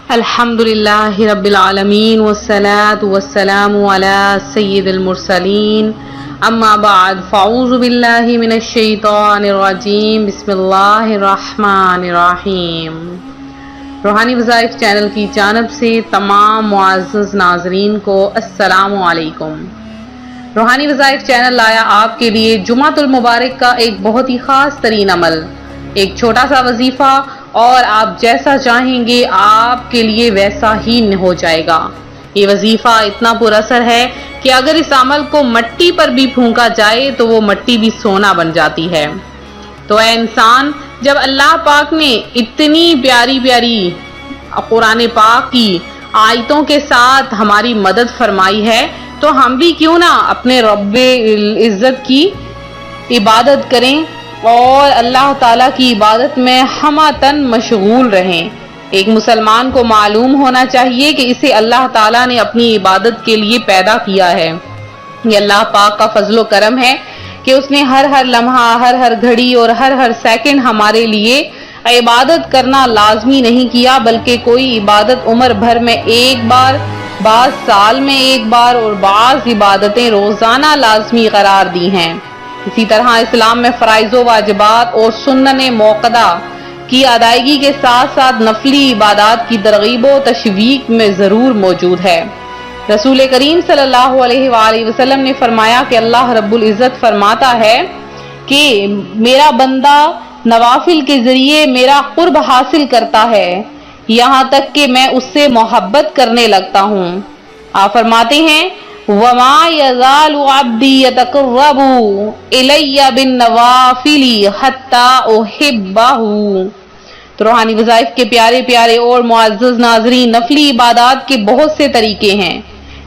الحمدللہ رب العالمین والصلاة والسلام علی سید المرسلین اما بعد فاعوذ باللہ من الشیطان الرجیم بسم اللہ الرحمن الرحیم۔ روحانی وظائف چینل کی جانب سے تمام معزز ناظرین کو السلام علیکم۔ روحانی وظائف چینل لایا آپ کے لیے جمعۃ المبارک کا ایک بہت ہی خاص ترین عمل، ایک چھوٹا سا وظیفہ، اور آپ جیسا چاہیں گے آپ کے لیے ویسا ہی ہو جائے گا۔ یہ وظیفہ اتنا پر اثر ہے کہ اگر اس عمل کو مٹی پر بھی پھونکا جائے تو وہ مٹی بھی سونا بن جاتی ہے۔ تو اے انسان، جب اللہ پاک نے اتنی پیاری پیاری قرآن پاک کی آیتوں کے ساتھ ہماری مدد فرمائی ہے تو ہم بھی کیوں نہ اپنے رب العزت کی عبادت کریں اور اللہ تعالیٰ کی عبادت میں ہمہ تن مشغول رہیں۔ ایک مسلمان کو معلوم ہونا چاہیے کہ اسے اللہ تعالیٰ نے اپنی عبادت کے لیے پیدا کیا ہے۔ یہ اللہ پاک کا فضل و کرم ہے کہ اس نے ہر لمحہ، ہر گھڑی اور ہر سیکنڈ ہمارے لیے عبادت کرنا لازمی نہیں کیا، بلکہ کوئی عبادت عمر بھر میں ایک بار، بعض سال میں ایک بار اور بعض عبادتیں روزانہ لازمی قرار دی ہیں۔ اسی طرح اسلام میں فرائض و واجبات اور سنن موقدہ کی ادائیگی کے ساتھ ساتھ نفلی عبادات کی ترغیب و تشویق میں ضرور موجود ہے۔ رسول کریم صلی اللہ علیہ وآلہ وسلم نے فرمایا کہ اللہ رب العزت فرماتا ہے کہ میرا بندہ نوافل کے ذریعے میرا قرب حاصل کرتا ہے یہاں تک کہ میں اس سے محبت کرنے لگتا ہوں۔ آپ فرماتے ہیں وَمَا يَزَالُ عَبْدِي يَتَقَرَّبُ إِلَيَّ بِالنَّوَافِلِ حَتَّى أُحِبَّهُ۔ تو روحانی وظائف کے پیارے پیارے اور معزز ناظرین، نفلی عبادات کے بہت سے طریقے ہیں،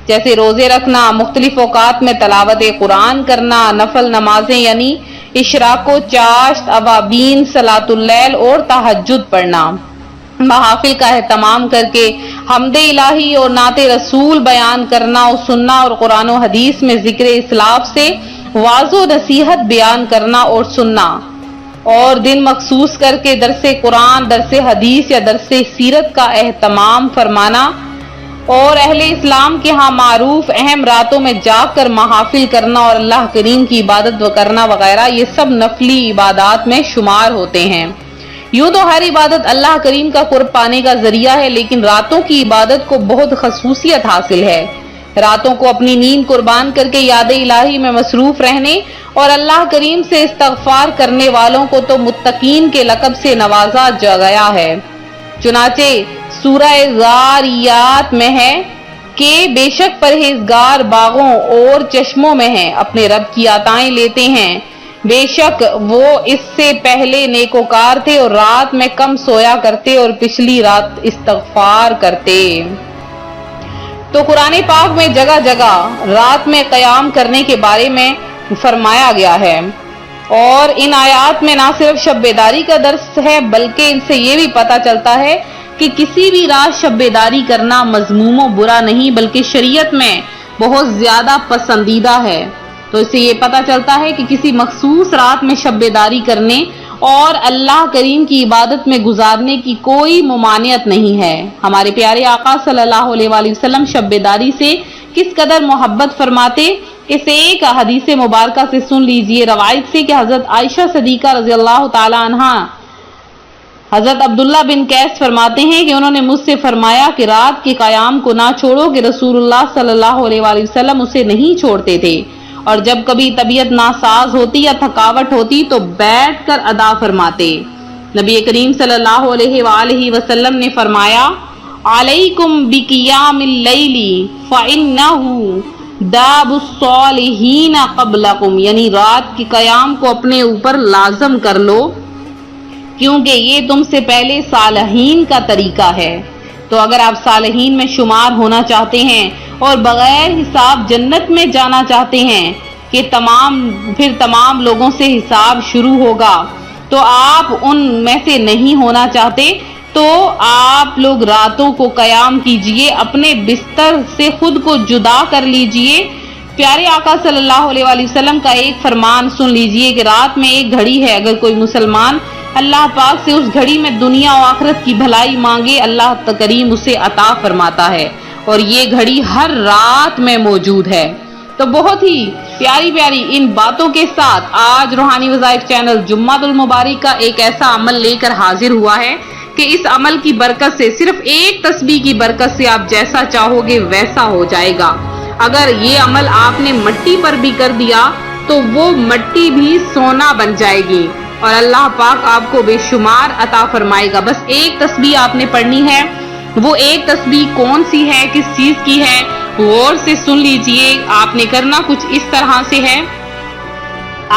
جیسے روزے رکھنا، مختلف اوقات میں تلاوت قرآن کرنا، نفل نمازیں یعنی اشراق و چاشت، اوابین، صلاۃ اللیل اور تہجد پڑھنا، محافل کا اہتمام کر کے حمد الہی اور نعت رسول بیان کرنا اور سننا، اور قرآن و حدیث میں ذکر اسلاف سے واعظ و نصیحت بیان کرنا اور سننا، اور دن مخصوص کر کے درس قرآن، درس حدیث یا درس سیرت کا اہتمام فرمانا، اور اہل اسلام کے ہاں معروف اہم راتوں میں جا کر محافل کرنا اور اللہ کریم کی عبادت کرنا وغیرہ، یہ سب نفلی عبادات میں شمار ہوتے ہیں۔ یوں تو ہر عبادت اللہ کریم کا قرب پانے کا ذریعہ ہے، لیکن راتوں کی عبادت کو بہت خصوصیت حاصل ہے۔ راتوں کو اپنی نیند قربان کر کے یاد الہی میں مصروف رہنے اور اللہ کریم سے استغفار کرنے والوں کو تو متقین کے لقب سے نوازا گیا ہے۔ چنانچہ سورہ زاریات میں ہے کہ بے شک پرہیزگار باغوں اور چشموں میں ہیں، اپنے رب کی عطائیں لیتے ہیں، بے شک وہ اس سے پہلے نیکوکار تھے اور رات میں کم سویا کرتے اور پچھلی رات استغفار کرتے۔ تو قرآن پاک میں جگہ جگہ رات میں قیام کرنے کے بارے میں فرمایا گیا ہے، اور ان آیات میں نہ صرف شب بیداری کا درس ہے بلکہ ان سے یہ بھی پتہ چلتا ہے کہ کسی بھی رات شب بیداری کرنا مذموم و برا نہیں بلکہ شریعت میں بہت زیادہ پسندیدہ ہے۔ تو اس سے یہ پتہ چلتا ہے کہ کسی مخصوص رات میں شب بیداری کرنے اور اللہ کریم کی عبادت میں گزارنے کی کوئی ممانعت نہیں ہے۔ ہمارے پیارے آقا صلی اللہ علیہ وآلہ وسلم شب بیداری سے کس قدر محبت فرماتے، اسے ایک حدیث مبارکہ سے سن لیجئے۔ روایت سے کہ حضرت عائشہ صدیقہ رضی اللہ تعالی عنہا حضرت عبداللہ بن قیس فرماتے ہیں کہ انہوں نے مجھ سے فرمایا کہ رات کے قیام کو نہ چھوڑو، کہ رسول اللہ صلی اللہ علیہ وآلہ وسلم اسے نہیں چھوڑتے تھے، اور جب کبھی طبیعت ناساز ہوتی یا تھکاوٹ ہوتی تو بیٹھ کر ادا فرماتے۔ نبی کریم صلی اللہ علیہ وآلہ وسلم نے فرمایا علیکم بقیام اللیل فإنہ داب الصالحین قبلکم، یعنی رات کے قیام کو اپنے اوپر لازم کر لو کیونکہ یہ تم سے پہلے صالحین کا طریقہ ہے۔ تو اگر آپ صالحین میں شمار ہونا چاہتے ہیں اور بغیر حساب جنت میں جانا چاہتے ہیں کہ تمام لوگوں سے حساب شروع ہوگا، تو آپ ان میں سے نہیں ہونا چاہتے تو آپ لوگ راتوں کو قیام کیجئے، اپنے بستر سے خود کو جدا کر لیجئے۔ پیارے آقا صلی اللہ علیہ وآلہ وسلم کا ایک فرمان سن لیجئے کہ رات میں ایک گھڑی ہے، اگر کوئی مسلمان اللہ پاک سے اس گھڑی میں دنیا و آخرت کی بھلائی مانگے، اللہ کریم اسے عطا فرماتا ہے، اور یہ گھڑی ہر رات میں موجود ہے۔ تو بہت ہی پیاری پیاری ان باتوں کے ساتھ آج روحانی وظائف چینل جمعۃ المبارک کا ایک ایسا عمل لے کر حاضر ہوا ہے کہ اس عمل کی برکت سے، صرف ایک تسبیح کی برکت سے آپ جیسا چاہو گے ویسا ہو جائے گا۔ اگر یہ عمل آپ نے مٹی پر بھی کر دیا تو وہ مٹی بھی سونا بن جائے گی، اور اللہ پاک آپ کو بے شمار عطا فرمائے گا۔ بس ایک تسبیح آپ نے پڑھنی ہے۔ وہ ایک تسبیح کون سی ہے، کس چیز کی ہے، غور سے سن لیجئے۔ آپ نے کرنا کچھ اس طرح سے ہے،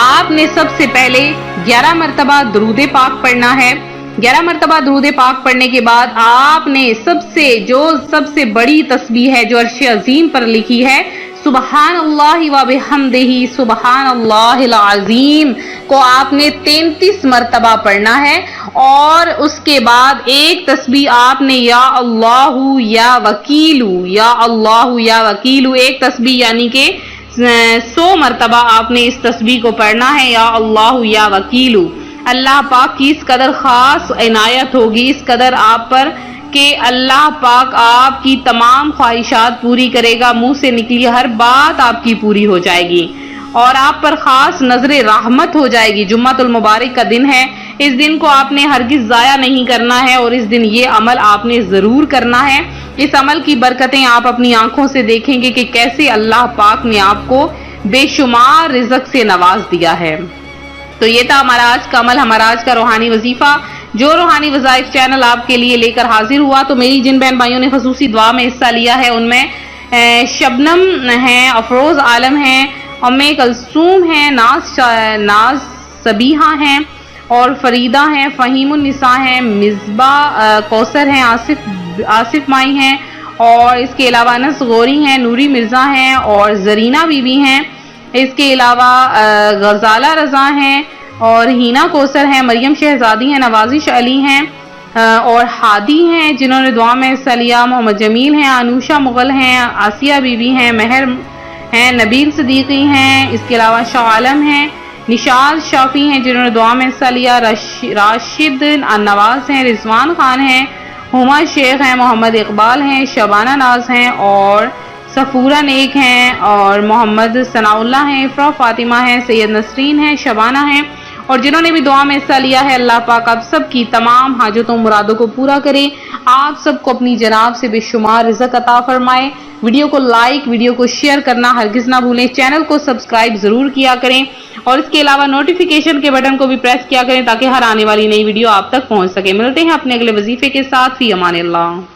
آپ نے سب سے پہلے 11 مرتبہ درود پاک پڑھنا ہے۔ 11 مرتبہ درود پاک پڑھنے کے بعد آپ نے سب سے بڑی تسبیح ہے جو عرش عظیم پر لکھی ہے، سبحان اللہ و بحمدہ سبحان اللہ العظیم، کو آپ نے 33 مرتبہ پڑھنا ہے، اور اس کے بعد ایک تسبیح آپ نے یا اللہ یا وکیلو، یا اللہ یا وکیلو، ایک تسبیح یعنی کہ 100 مرتبہ آپ نے اس تسبیح کو پڑھنا ہے، یا اللہ یا وکیلو۔ اللہ پاک کی اس قدر خاص عنایت ہوگی، اس قدر آپ پر، کہ اللہ پاک آپ کی تمام خواہشات پوری کرے گا، منہ سے نکلی ہر بات آپ کی پوری ہو جائے گی، اور آپ پر خاص نظر رحمت ہو جائے گی۔ جمعۃ المبارک کا دن ہے، اس دن کو آپ نے ہرگز ضائع نہیں کرنا ہے، اور اس دن یہ عمل آپ نے ضرور کرنا ہے۔ اس عمل کی برکتیں آپ اپنی آنکھوں سے دیکھیں گے کہ کیسے اللہ پاک نے آپ کو بے شمار رزق سے نواز دیا ہے۔ تو یہ تھا ہمارا آج کا عمل، ہمارا آج کا روحانی وظیفہ جو روحانی وظائف چینل آپ کے لیے لے کر حاضر ہوا۔ تو میری جن بہن بھائیوں نے خصوصی دعا میں حصہ لیا ہے، ان میں شبنم ہیں، افروز عالم ہیں، ام کلثوم ہیں، ناز صبیحہ ہیں، اور فریدہ ہیں، فہیم النساء ہیں، مصباح کوثر ہیں، آصف مائی ہیں، اور اس کے علاوہ انس غوری ہیں، نوری مرزا ہیں، اور زرینہ بی بی ہیں۔ اس کے علاوہ غزالہ رضا ہیں، اور ہینا کوثر ہیں، مریم شہزادی ہیں، نوازش علی ہیں، اور ہادی ہیں جنہوں نے دعا میں حصہ لیا، محمد جمیل ہیں، انوشا مغل ہیں، آسیہ بی بی ہیں، مہر ہیں، نبیل صدیقی ہیں، اس کے علاوہ شاہ عالم ہیں، نشاز شافی ہیں جنہوں نے دعا میں حصہ لیا، راشد نواز ہیں، رضوان خان ہیں، ہما شیخ ہیں، محمد اقبال ہیں، شبانہ ناز ہیں، اور سفورہ نیک ہیں، اور محمد ثناء اللہ ہیں، افرا فاطمہ ہیں، سید نسرین ہیں، شبانہ ہیں، اور جنہوں نے بھی دعا میں حصہ لیا ہے، اللہ پاک آپ سب کی تمام حاجتوں مرادوں کو پورا کرے، آپ سب کو اپنی جناب سے بے شمار رزق عطا فرمائے۔ ویڈیو کو لائک، ویڈیو کو شیئر کرنا ہرگز نہ بھولیں، چینل کو سبسکرائب ضرور کیا کریں، اور اس کے علاوہ نوٹیفیکیشن کے بٹن کو بھی پریس کیا کریں تاکہ ہر آنے والی نئی ویڈیو آپ تک پہنچ سکے۔ ملتے ہیں اپنے اگلے وظیفے کے ساتھ، فی امان اللہ۔